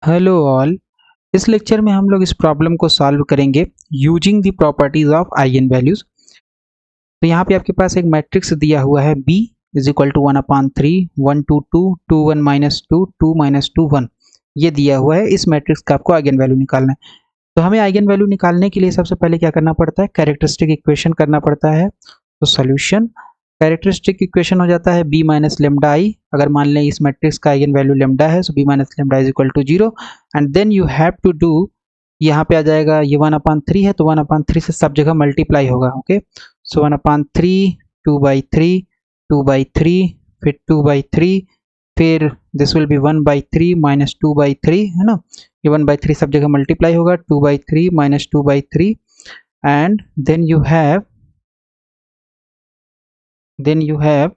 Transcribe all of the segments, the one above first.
Hello all. इस lecture में हम लोग इस प्रॉब्लम को सॉल्व करेंगे using the properties of eigen values. तो यहाँ पे आपके पास एक मैट्रिक्स दिया हुआ है b इज इक्वल टू 1/3 1 2 2 2 1 -2 2 -2 1। ये दिया हुआ है। इस मैट्रिक्स का आपको आइगन वैल्यू निकालना है। तो हमें आइगन वैल्यू निकालने के लिए सबसे पहले क्या करना पड़ता है, कैरेक्टरिस्टिक इक्वेशन करना पड़ता है। तो सोल्यूशन कैरेक्टरिस्टिक इक्वेशन हो जाता है b माइनस लेमडा आई। अगर मान लें इस मैट्रिक्स का आइगन वैल्यू लेमडा है, so b minus lambda is equal to 0 and then you have to do, यहाँ पे आ जाएगा ये 1/3 है तो 1/3 से सब जगह मल्टीप्लाई होगा। ओके, सो 1/3 2/3 2/3 फिर 2/3 फिर दिस विल बी 1/3 माइनस 2/3 है ना। ये 1/3 सब जगह मल्टीप्लाई होगा, 2/3 minus 2/3 and then you have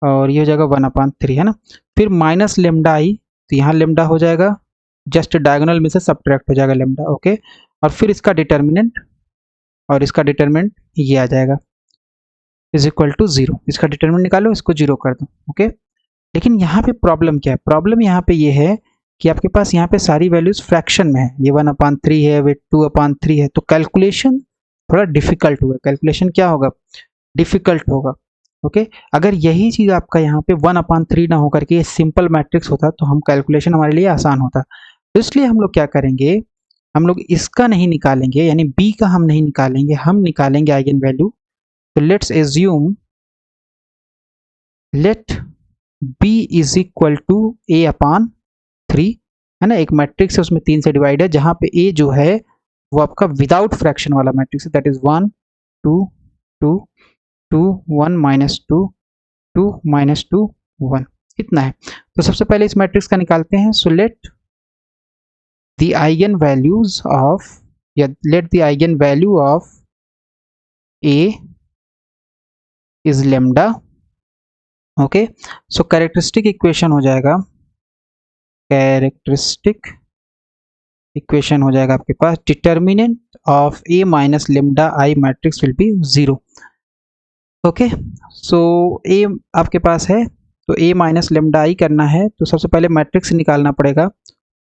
और ये हो जाएगा 1/3 है ना। फिर माइनस लेमडा आई, तो यहाँ लेमडा हो जाएगा, जस्ट डायगोनल में से सब्ट्रैक्ट हो जाएगा लेमडा। ओके, और फिर इसका डिटर्मिनेंट ये आ जाएगा इज इक्वल टू 0। इसका डिटर्मिनेंट निकालो, इसको 0 कर दो। ओके, लेकिन यहाँ पे प्रॉब्लम क्या है, प्रॉब्लम यहाँ पे ये है कि आपके पास यहाँ पे सारी वैल्यूज फ्रैक्शन में है। ये 1/3 है, वे 2/3 है, तो कैलकुलेशन थोड़ा डिफिकल्ट होगा। कैलकुलेशन क्या होगा, डिफिकल्ट होगा। ओके, अगर यही चीज आपका यहाँ पे 1/3 ना होकर के सिंपल मैट्रिक्स होता तो हम कैलकुलेशन हमारे लिए आसान होता। तो इसलिए हम लोग क्या करेंगे, हम लोग इसका नहीं निकालेंगे, यानी b का हम नहीं निकालेंगे, हम निकालेंगे आइगन वैल्यू। तो let's assume let b is equal to a/3 है ना। एक मैट्रिक्स है, उसमें 3 से डिवाइड है, जहां पे a जो है वो आपका विदाउट फ्रैक्शन वाला मैट्रिक्स है, दैट इज 1 2 2 2 1 -2 2 -2 1 इतना है। तो सबसे पहले इस मैट्रिक्स का निकालते हैं। So let the eigen values of, या let the eigen value of a is lambda. Okay, so characteristic equation हो जाएगा, आपके पास determinant of a minus lambda I matrix will be 0। Okay, so a आपके पास है, तो a माइनस लेमडा आई करना है, तो सबसे पहले मैट्रिक्स निकालना पड़ेगा।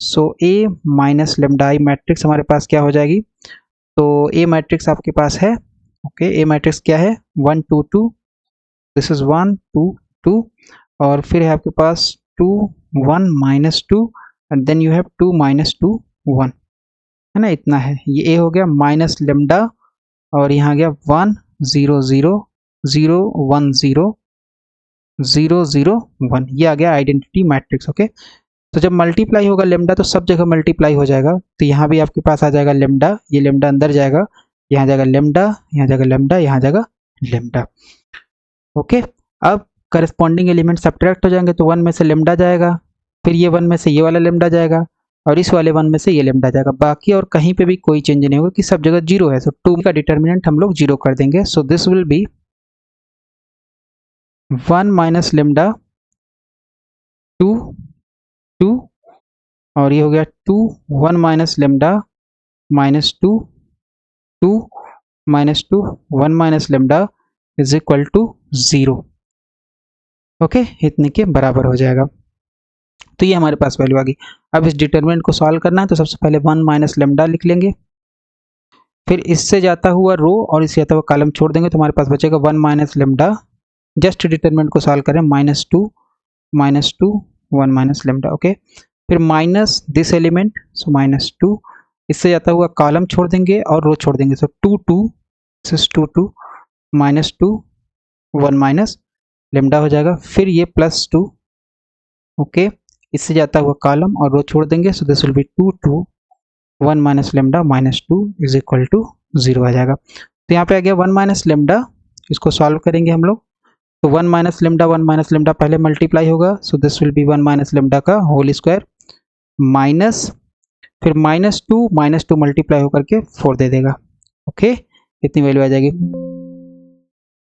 सो a minus lambda I matrix हमारे पास क्या हो जाएगी, तो a मैट्रिक्स आपके पास है। ओके, a मैट्रिक्स क्या है, 1 2 2, दिस इज 1 2 2, और फिर है आपके पास 2 1 -2 एंड देन यू हैव 2 -2 1 है ना। इतना है, ये a हो गया माइनस लेमडा, और यहाँ गया 1 0 0 0 1 0 0 0 1, ये आ गया आइडेंटिटी मैट्रिक्स। ओके, तो जब मल्टीप्लाई होगा लेमडा तो सब जगह मल्टीप्लाई हो जाएगा, तो यहाँ भी आपके पास आ जाएगा लेमडा, ये लेमडा अंदर जाएगा, यहाँ जाएगा लेमडा, यहाँ जाएगा लेमडा, यहाँ जाएगा लेमडा। ओके, अब करस्पॉन्डिंग एलिमेंट सब्ट्रैक्ट हो जाएंगे, तो 1 में से लेमडा जाएगा, फिर ये 1 में से ये वाला लेमडा जाएगा, और इस वाले 1 में से ये लेमडा जाएगा, बाकी और कहीं पे भी कोई चेंज नहीं होगा कि सब जगह 0 है। सो 2 का डिटर्मिनेंट हम लोग 0 कर देंगे। So this will be 1 minus lambda 2 2, और ये हो गया 2 1 minus lambda -2 2 -2 1 minus lambda is equal to 0। Okay, इतने के बराबर हो जाएगा। तो ये हमारे पास वैल्यू आ गई। अब इस डिटरमिनेंट को सॉल्व करना है, तो सबसे पहले 1 माइनस लेमडा लिख लेंगे, फिर इससे जाता हुआ रो और इससे जाता हुआ कॉलम छोड़ देंगे, तो हमारे पास बचेगा 1 माइनस लेमडा। जस्ट डिटरमिनेंट को सॉल्व करें, -2 1 माइनस लेमडा। ओके, फिर माइनस दिस एलिमेंट, सो -2, इससे जाता हुआ कॉलम छोड़ देंगे और रो छोड़ देंगे, सो 2 2 2 2 -2 1 माइनस लेमडा हो जाएगा, फिर ये +2। ओके, इससे जाता हुआ कॉलम और रो छोड़ देंगे, so this will be 2 2 1 minus lambda -2 is equal to 0 आ जाएगा। तो यहाँ पे आ गया 1 माइनस लेमडा, इसको सॉल्व करेंगे हम लोग। तो 1 माइनस लेमडा पहले मल्टीप्लाई होगा, सो this will be 1 minus lambda का होल स्क्वायर माइनस, फिर -2 मल्टीप्लाई होकर के 4 दे देगा। ओके, इतनी वैल्यू आ जाएगी।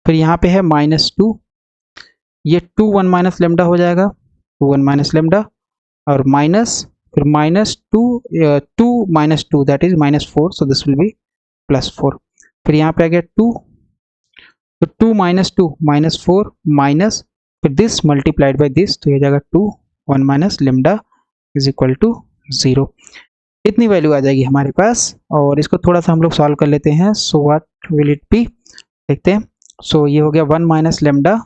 फिर यहाँ पे है -2, ये 2 1 माइनस लेमडा हो जाएगा, 2 1 माइनस लेमडा, और माइनस, फिर -2 2 -2 that is -4, so this will B +4। फिर यहाँ पे आ गया 2, तो 2 -2 -4 माइनस, फिर दिस मल्टीप्लाइड बाय दिस, तो ये जाएगा 2 1 minus lambda is equal to 0। इतनी वैल्यू आ जाएगी हमारे पास। और इसको थोड़ा सा हम लोग सॉल्व कर लेते हैं। So what will it be, देखते हैं। सो ये हो गया 1 माइनस लेमडा,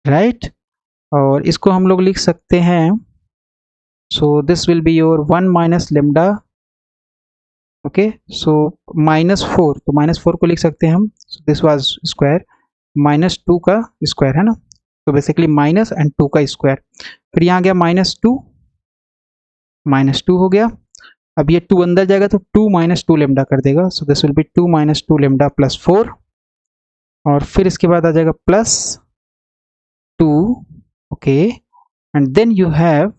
राइट। और इसको हम लोग लिख सकते हैं, so this will be your 1 minus lambda, okay. So -4, तो -4 को लिख सकते हैं हम, दिस वाज स्क्वायर, -2 का स्क्वायर है ना, तो बेसिकली माइनस एंड 2 का स्क्वायर। फिर यहाँ गया -2 हो गया। अब ये 2 अंदर जाएगा तो 2 माइनस 2 लेमडा कर देगा, so this will be 2 minus 2 lambda plus 4। और फिर इसके बाद आ जाएगा plus 2, okay. And then you have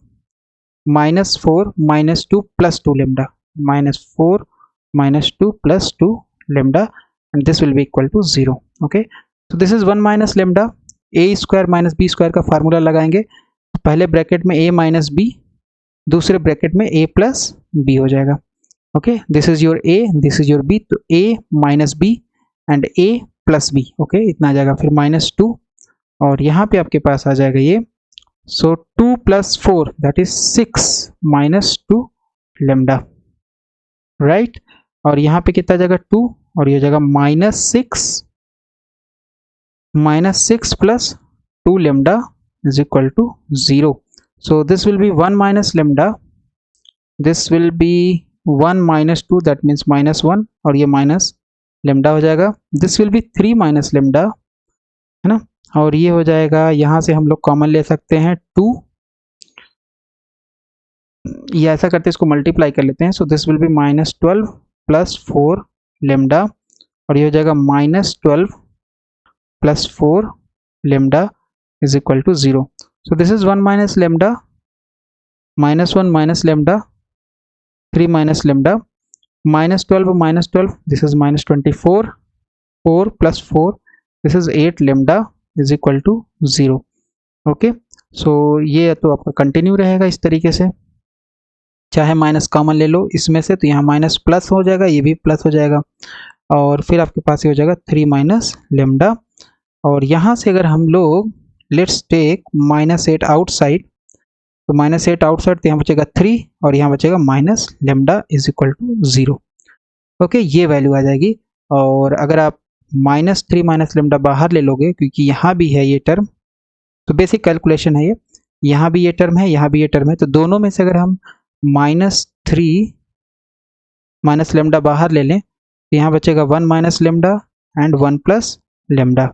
-4 minus 2 plus 2 lambda, -4 minus 2 plus 2 lambda, and this will be equal to 0, okay। so this is 1 minus lambda। a square minus b square का formula लगाएंगे, पहले bracket में a minus b, दूसरे bracket में a plus b हो जाएगा, okay. This is your a, this is your b, तो a minus b and a plus b, okay. इतना आ जाएगा। फिर -2 और यहाँ पे आपके पास आ जाएगा ये, सो 2 plus 4 that is 6 minus 2 lambda, right. और यहाँ पे कितना जाएगा 2, और ये जाएगा -6 plus 2 lambda is equal to 0। So this will be 1 minus lambda, this will be 1 minus 2 that means -1, और ये माइनस लेमडा हो जाएगा। This will be 3 minus lambda, है ना। और ये हो जाएगा, यहाँ से हम लोग कॉमन ले सकते हैं 2, ये ऐसा करते हैं, इसको मल्टीप्लाई कर लेते हैं। So this will be -12 plus 4 lambda, और ये हो जाएगा -12 plus 4 lambda is equal to 0। So this is 1 minus lambda, -1 minus lambda, 3 minus lambda, -12 this is -24, 4 plus 4 this is 8 lambda is equal to 0, okay. So ये तो आपका continue रहेगा इस तरीके से, चाहे माइनस कॉमन ले लो इसमें से, तो यहाँ माइनस प्लस हो जाएगा, ये भी प्लस हो जाएगा, और फिर आपके पास ये हो जाएगा 3 माइनस लेमडा। और यहाँ से अगर हम लोग लेट्स टेक -8 आउटसाइड, तो -8 आउटसाइड, तो यहाँ बचेगा 3 और यहाँ बचेगा minus lambda is equal to 0, okay. ये वैल्यू आ जाएगी। और अगर आप -3 माइनस लेमडा बाहर ले लोगे, क्योंकि यहाँ भी है ये टर्म, तो बेसिक कैलकुलेशन है ये, यहाँ भी ये टर्म है, यहाँ भी ये टर्म है, तो दोनों में से अगर हम -3 माइनस लेमडा बाहर ले लें, तो यहाँ बचेगा 1 minus lambda and 1 plus lambda.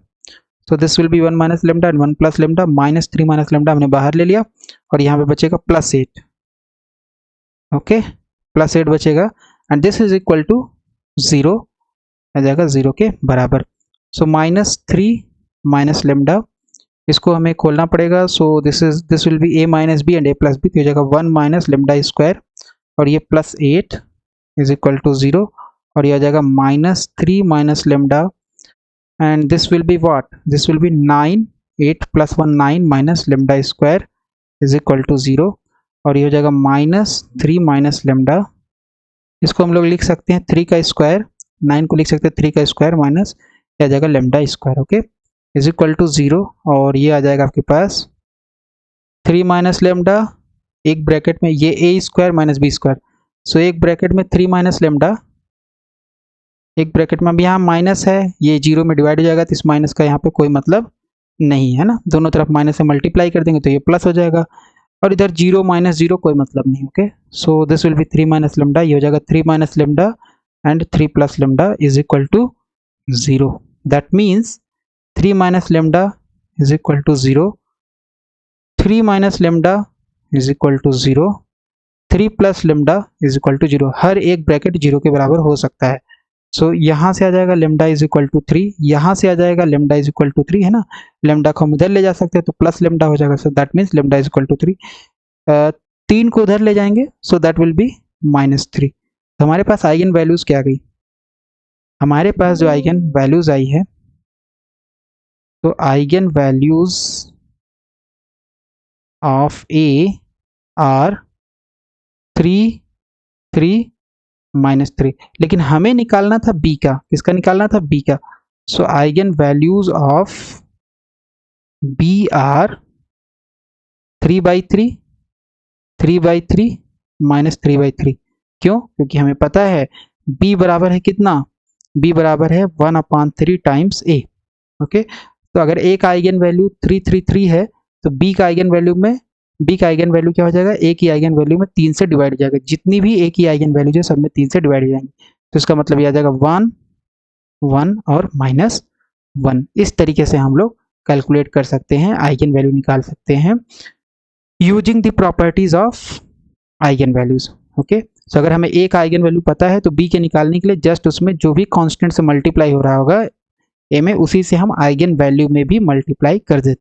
So this will be 1 minus lambda and 1 plus lambda, -3 minus lambda हमने बाहर ले लिया, और यहाँ पे बचेगा +8, ओके, +8 बचेगा, and this is equal to 0, आ जाएगा 0 के बराबर। सो -3 माइनस लेमडा, इसको हमें खोलना पड़ेगा। So this will be a minus b and a plus b, तो हो जाएगा 1 माइनस लेमडा स्क्वायर, और ये +8 इज इक्वल टू 0, और ये आ जाएगा -3 minus lambda, and this will be what, this will be 9, 8 plus 1 9 minus lambda square is equal to 0, और ये हो जाएगा -3 माइनस लेमडा, इसको हम लोग लिख सकते हैं 3 का स्क्वायर, 9 को लिख सकते हैं 3 का स्क्वायर माइनस आ जाएगा lambda square, okay, is equal to 0। और ये आ जाएगा आपके पास 3 माइनस लेमडा, एक ब्रैकेट में ये a square minus b square, so एक ब्रैकेट में 3 माइनस लेमडा, एक ब्रैकेट में, अब यहाँ माइनस है, ये 0 में डिवाइड हो जाएगा, तो इस माइनस का यहाँ पे कोई मतलब नहीं है ना, दोनों तरफ माइनस से मल्टीप्लाई कर देंगे तो ये प्लस हो जाएगा, और इधर 0 माइनस 0 कोई मतलब नहीं, okay. So this will be 3 minus lambda, ये हो जाएगा 3 minus lambda and 3 plus lambda is equal to 0, that means 3 minus lambda is equal to 0, 3 minus lambda is equal to 0, 3 plus lambda is equal to 0, हर एक bracket 0 के बराबर हो सकता है। सो यहाँ से आ जाएगा लेमडा इज इक्वल टू 3, यहाँ से आ जाएगा लेमडा इज इक्वल टू 3, है ना, लेमडा को हम उधर ले जा सकते हैं तो प्लस लेमडा हो जाएगा, so that means lambda is equal to 3, 3 को उधर ले जाएंगे, सो दैट विल बी -3। तो हमारे पास आइगन वैल्यूज क्या गई, हमारे पास जो आइगन वैल्यूज आई है, तो eigen values of A R 3, 3 -3, लेकिन हमें निकालना था बी का, किसका निकालना था, बी का। So eigen values of b are 3/3, 3/3 माइनस 3/3। क्यों? क्योंकि हमें पता है b बराबर है कितना, b बराबर है 1/3 टाइम्स a। ओके, तो अगर a का आइगन वैल्यू 333 है तो b का आइगन वैल्यू क्या हो जाएगा, a की आइगन वैल्यू में 3 से डिवाइड हो जाएगा। जितनी भी a की आइगन वैल्यू है सब में 3 से डिवाइड हो जाएंगे, तो इसका मतलब ये आ जाएगा 1 1 और -1। इस तरीके से हम लोग कैलकुलेट कर सकते हैं, आइगन वैल्यू निकाल सकते हैं using the properties of eigen values. Okay, तो अगर हमें a का आइगन वैल्यू पता है तो b के निकालने के लिए जस्ट उसमें जो भी कांस्टेंट से मल्टीप्लाई हो रहा होगा a में, उसी से हम आइगन वैल्यू में भी मल्टीप्लाई कर देते